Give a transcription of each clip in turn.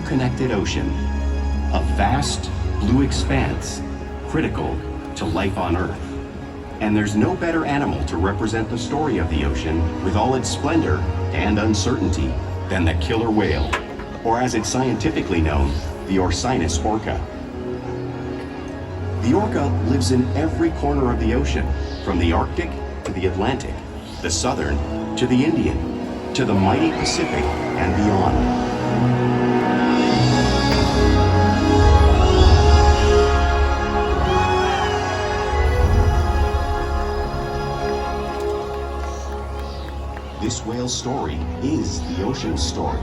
interconnected ocean, a vast blue expanse critical to life on Earth. And there's no better animal to represent the story of the ocean with all its splendor and uncertainty than the killer whale, or as it's scientifically known, the Orcinus orca. The orca lives in every corner of the ocean, from the Arctic to the Atlantic, the Southern to the Indian, to the mighty Pacific and beyond. This whale's story is the ocean's story,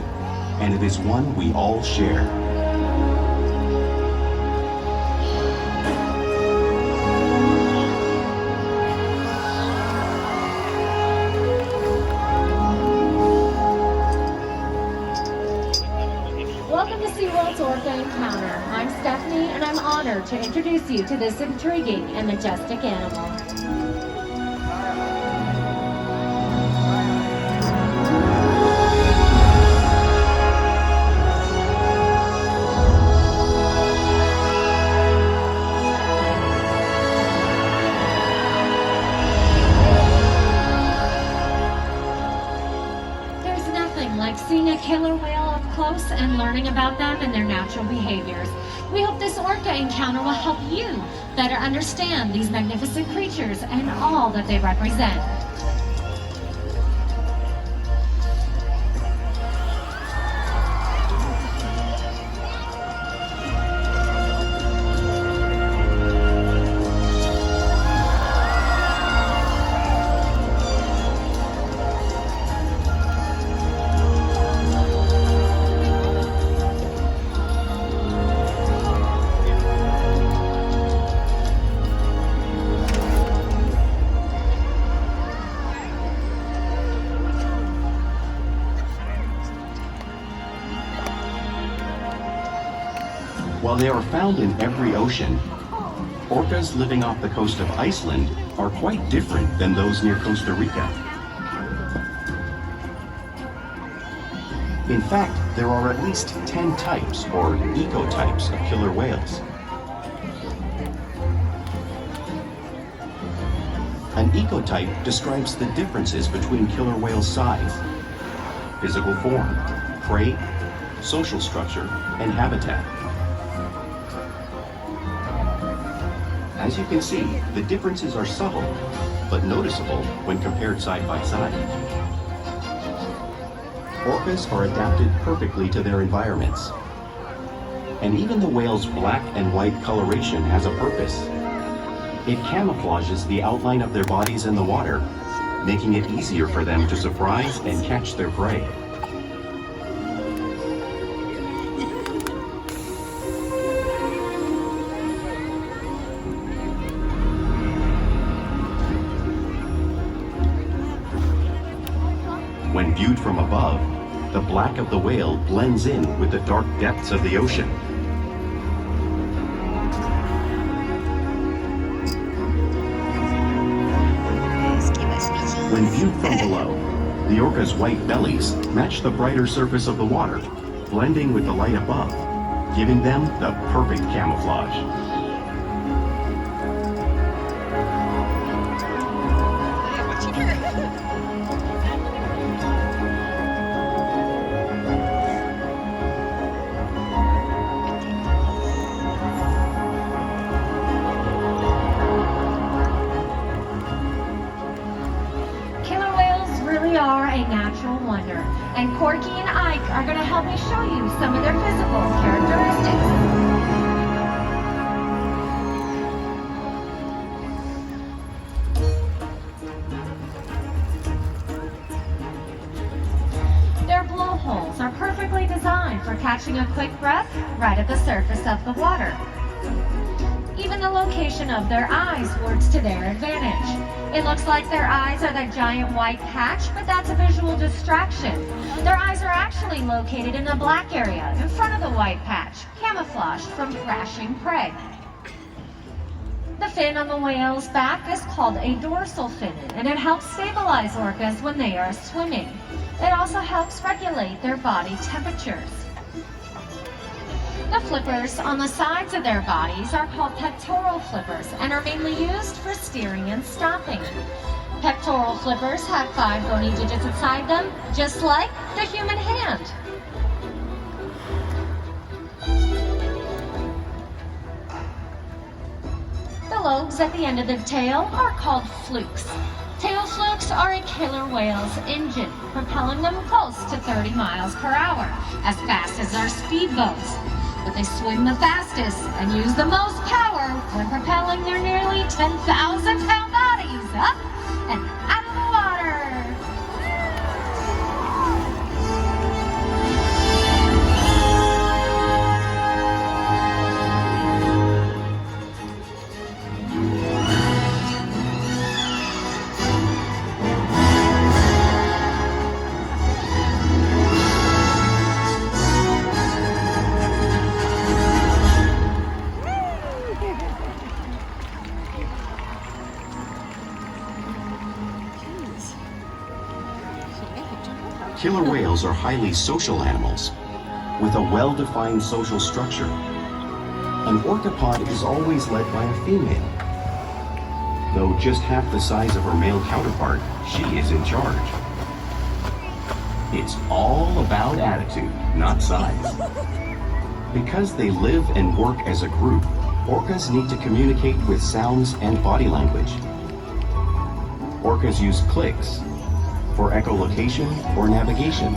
and it is one we all share. Welcome to SeaWorld's Orca Encounter. I'm Stephanie, and I'm honored to introduce you to this intriguing and majestic animal. Like seeing a killer whale up close and learning about them and their natural behaviors. We hope this orca encounter will help you better understand these magnificent creatures and all that they represent. While they are found in every ocean, orcas living off the coast of Iceland are quite different than those near Costa Rica. In fact, there are at least 10 types or ecotypes of killer whales. An ecotype describes the differences between killer whales' size, physical form, prey, social structure, and habitat. As you can see, the differences are subtle, but noticeable when compared side by side. Orcas are adapted perfectly to their environments. And even the whale's black and white coloration has a purpose. It camouflages the outline of their bodies in the water, making it easier for them to surprise and catch their prey. When viewed from above, the black of the whale blends in with the dark depths of the ocean. When viewed from below, the orca's white bellies match the brighter surface of the water, blending with the light above, giving them the perfect camouflage. Are a natural wonder, and Corky and Ike are going to help me show you some of their physical characteristics. Their blowholes are perfectly designed for catching a quick breath right at the surface of the water. Even the location of their eyes works to their advantage. It looks like their eyes are that giant white patch, but that's a visual distraction. Their eyes are actually located in the black area in front of the white patch, camouflaged from thrashing prey. The fin on the whale's back is called a dorsal fin, and it helps stabilize orcas when they are swimming. It also helps regulate their body temperatures. The flippers on the sides of their bodies are called pectoral flippers and are mainly used for steering and stopping. Pectoral flippers have 5 bony digits inside them, just like the human hand. The lobes at the end of the tail are called flukes. Tail flukes are a killer whale's engine, propelling them close to 30 miles per hour, as fast as our speedboats. But they swim the fastest and use the most power when propelling their nearly 10,000-pound bodies up and out of the water. Killer whales are highly social animals with a well-defined social structure. An orcapod is always led by a female. Though just half the size of her male counterpart, she is in charge. It's all about attitude, not size. Because they live and work as a group, orcas need to communicate with sounds and body language. Orcas use clicks for echolocation or navigation.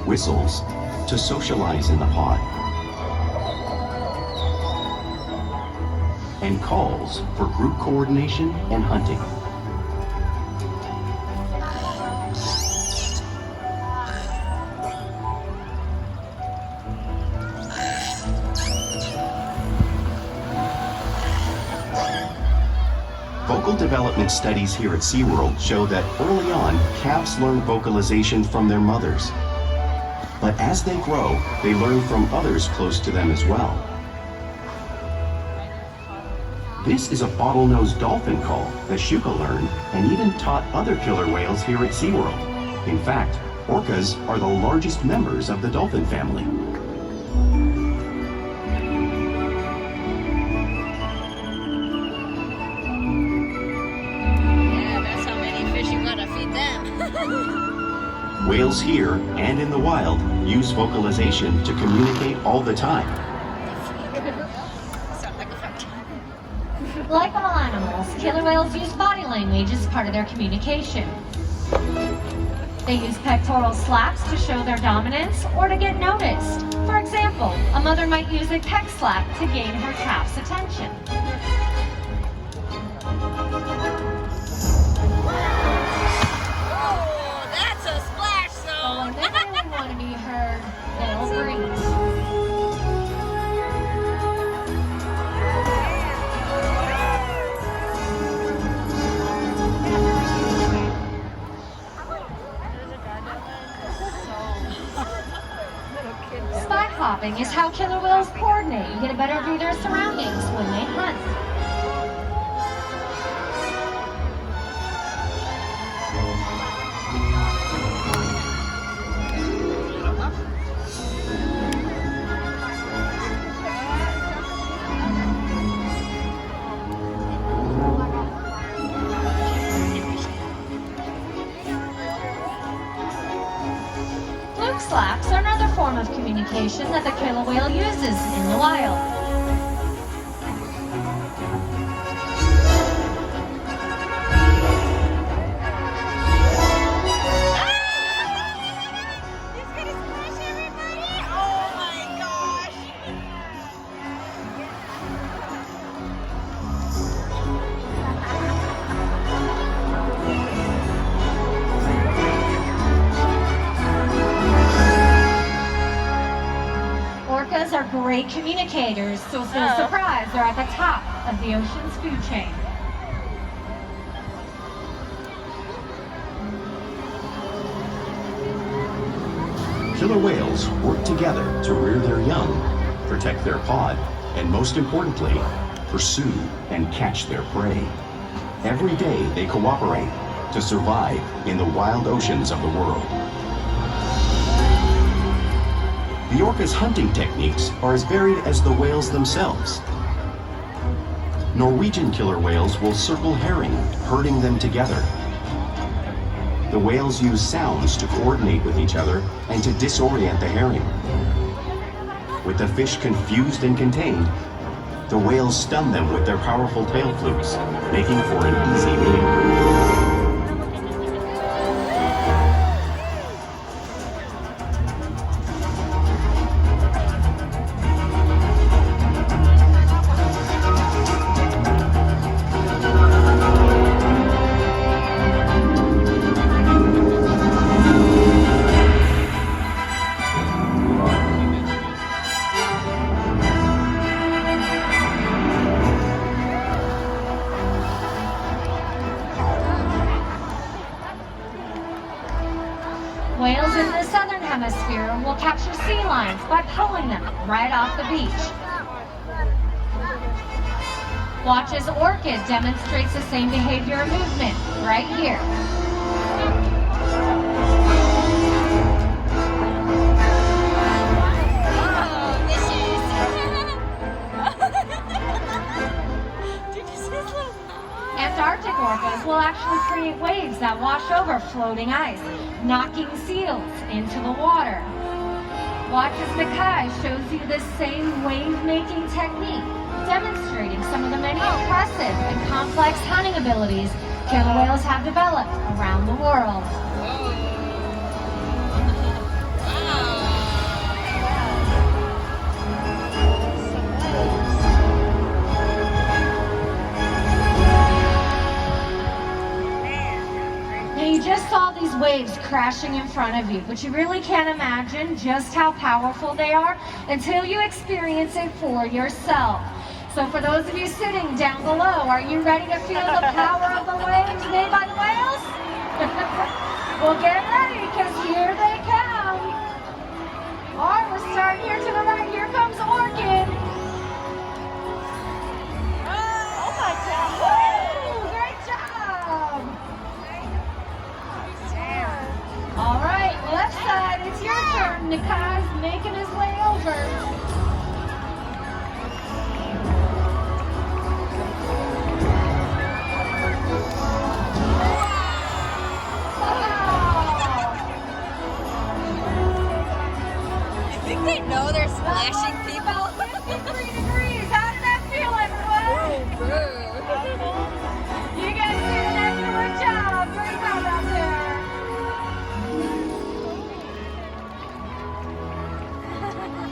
Whistles to socialize in the pod. And calls for group coordination and hunting. Vocal development studies here at SeaWorld show that early on, calves learn vocalization from their mothers. But as they grow, they learn from others close to them as well. This is a bottlenose dolphin call that Shuka learned and even taught other killer whales here at SeaWorld. In fact, orcas are the largest members of the dolphin family. Whales here and in the wild use vocalization to communicate all the time. Like all animals, killer whales use body language as part of their communication. They use pectoral slaps to show their dominance or to get noticed. For example, a mother might use a pec slap to gain her calf's attention. To be heard, they'll breathe. Spot hopping is how killer whales coordinate and get a better view of their surroundings when they hunt. Slaps are another form of communication that the killer whale uses in the wild. Orcas are great communicators, so it's no surprise they're at the top of the ocean's food chain. Killer whales work together to rear their young, protect their pod, and most importantly, pursue and catch their prey. Every day they cooperate to survive in the wild oceans of the world. The orca's hunting techniques are as varied as the whales themselves. Norwegian killer whales will circle herring, herding them together. The whales use sounds to coordinate with each other and to disorient the herring. With the fish confused and contained, the whales stun them with their powerful tail flukes, making for an easy meal. Whales in the southern hemisphere will capture sea lions by pulling them right off the beach. Watch as orca demonstrates the same behavior and movement right here. Antarctic orcas will actually create waves that wash over floating ice, knocking seals into the water. Watch as Nakai shows you this same wave-making technique, demonstrating some of the many impressive and complex hunting abilities killer whales have developed around the world. You just saw these waves crashing in front of you, but you really can't imagine just how powerful they are until you experience it for yourself. So for those of you sitting down below, are you ready to feel the power of the waves made by the whales? Well, get ready, because here they come. All right, we're starting here to the right. Here comes Orchid. Oh my God. Woo, great job. All right, left side, it's your turn. Nakai's making his way over. They know they're splashing people. 53 degrees. How does that feel, everyone? You guys did an excellent job. Great job out there.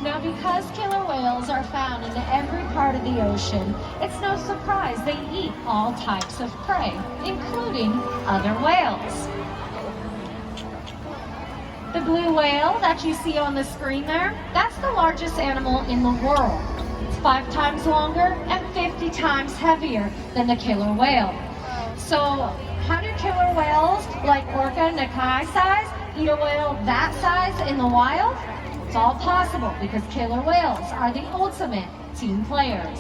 Now, because killer whales are found in every part of the ocean, it's no surprise they eat all types of prey, including other whales. The blue whale that you see on the screen there, that's the largest animal in the world. It's 5 times longer and 50 times heavier than the killer whale. So how do killer whales like orca and Nakai size eat a whale that size in the wild? It's all possible because killer whales are the ultimate team players.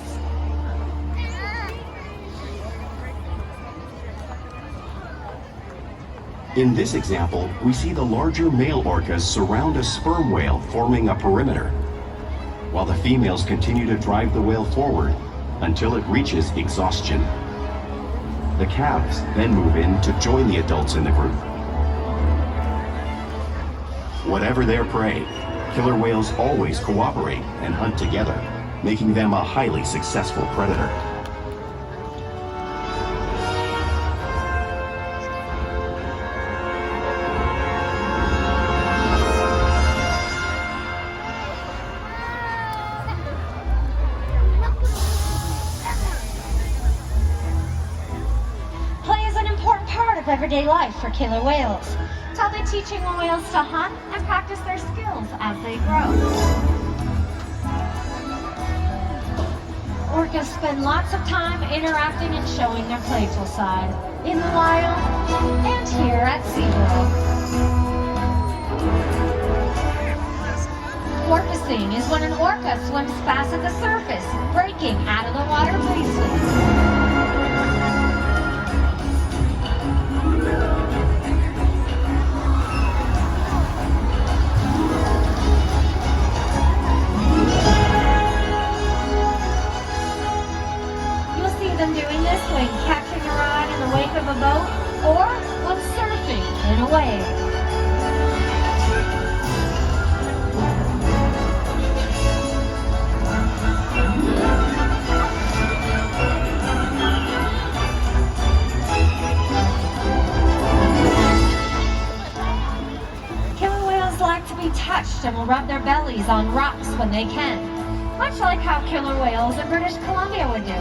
In this example, we see the larger male orcas surround a sperm whale, forming a perimeter, while the females continue to drive the whale forward until it reaches exhaustion. The calves then move in to join the adults in the group. Whatever their prey, killer whales always cooperate and hunt together, making them a highly successful predator. Everyday life for killer whales. It's how they're teaching the whales to hunt and practice their skills as they grow. Orcas spend lots of time interacting and showing their playful side in the wild and here at SeaWorld. Porpoising is when an orca swims fast at the surface, breaking out of the water briefly. be touched and will rub their bellies on rocks when they can, much like how killer whales in British Columbia would do.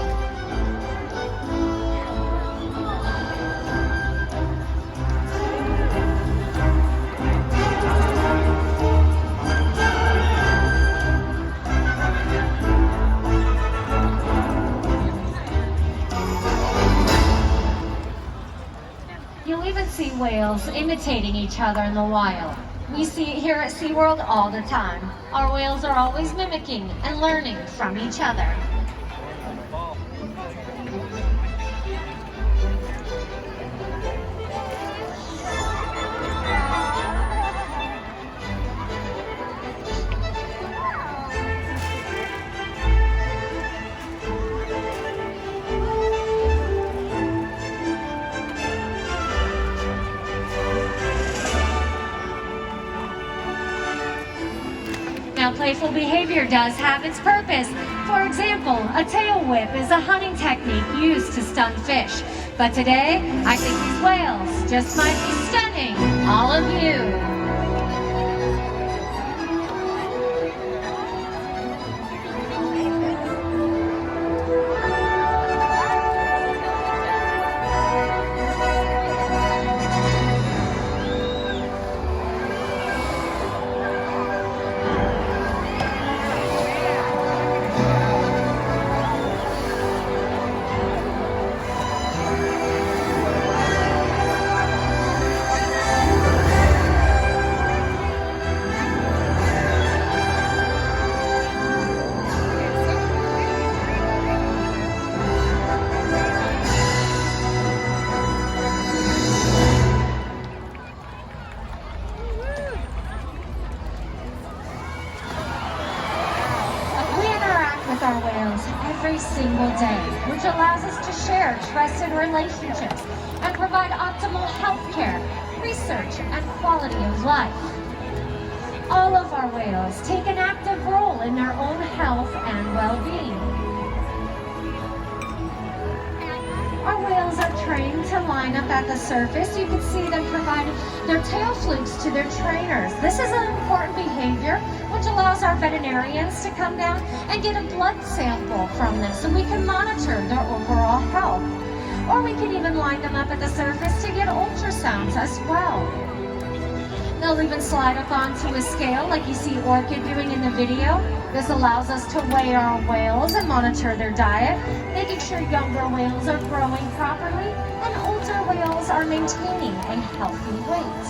You'll even see whales imitating each other in the wild. We see it here at SeaWorld all the time. Our whales are always mimicking and learning from each other. Now, playful behavior does have its purpose. For example, a tail whip is a hunting technique used to stun fish. But today, I think these whales just might be stunning all of you. With our whales every single day, which allows us to share trusted relationships and provide optimal health care, research, and quality of life. All of our whales take an active role in their own health and well-being. Our whales are trained to line up at the surface. You can see them providing their tail flukes to their trainers. This is an important behavior which allows our veterinarians to come down and get a blood sample from them so we can monitor their overall health. Or we can even line them up at the surface to get ultrasounds as well. They'll even slide up onto a scale like you see Orchid doing in the video. This allows us to weigh our whales and monitor their diet, making sure younger whales are growing properly and older whales are maintaining a healthy weight.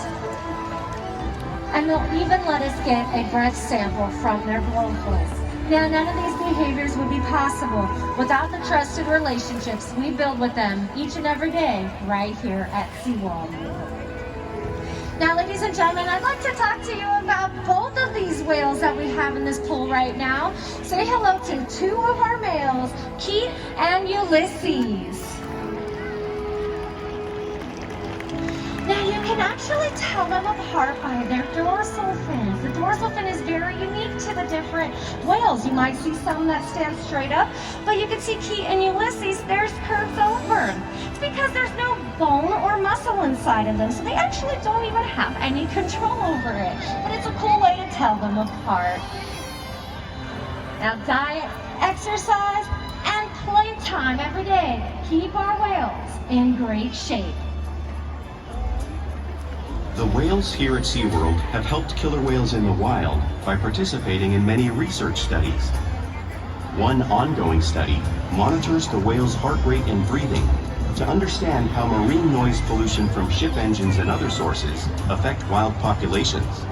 And they'll even let us get a breath sample from their blowholes. Now, none of these behaviors would be possible without the trusted relationships we build with them each and every day right here at SeaWorld. Now, ladies and gentlemen, I'd like to talk to you about both of these whales that we have in this pool right now. Say hello to two of our males, Keith and Ulysses. Now, you can actually tell them apart by their dorsal fins. The dorsal fin is very unique to the different whales. You might see some that stand straight up, but you can see Keith and Ulysses, theirs curves over. It's because there's no bone or muscle inside of them, so they actually don't even have any control over it. But it's a cool way to tell them apart. Now, diet, exercise, and playtime every day keep our whales in great shape. The whales here at SeaWorld have helped killer whales in the wild by participating in many research studies. One ongoing study monitors the whale's heart rate and breathing to understand how marine noise pollution from ship engines and other sources affect wild populations.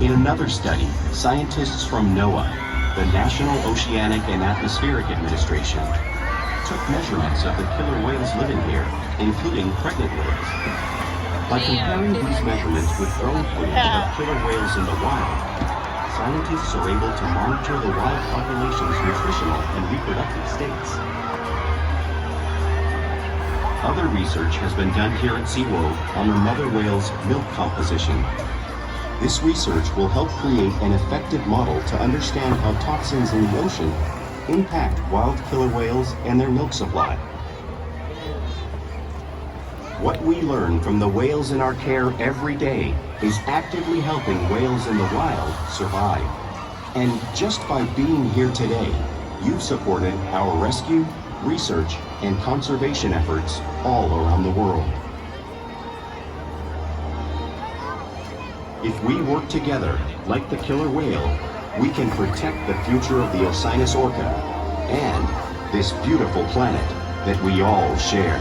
In another study, scientists from NOAA, the National Oceanic and Atmospheric Administration, took measurements of the killer whales living here, including pregnant whales. By comparing these measurements with drone footage of killer whales in the wild, scientists are able to monitor the wild population's nutritional and reproductive states. Other research has been done here at SeaWorld on the mother whale's milk composition. This research will help create an effective model to understand how toxins in the ocean impact wild killer whales and their milk supply. What we learn from the whales in our care every day is actively helping whales in the wild survive. And just by being here today, you've supported our rescue, research, and conservation efforts all around the world. If we work together, like the killer whale, we can protect the future of the Osinus orca and this beautiful planet that we all share.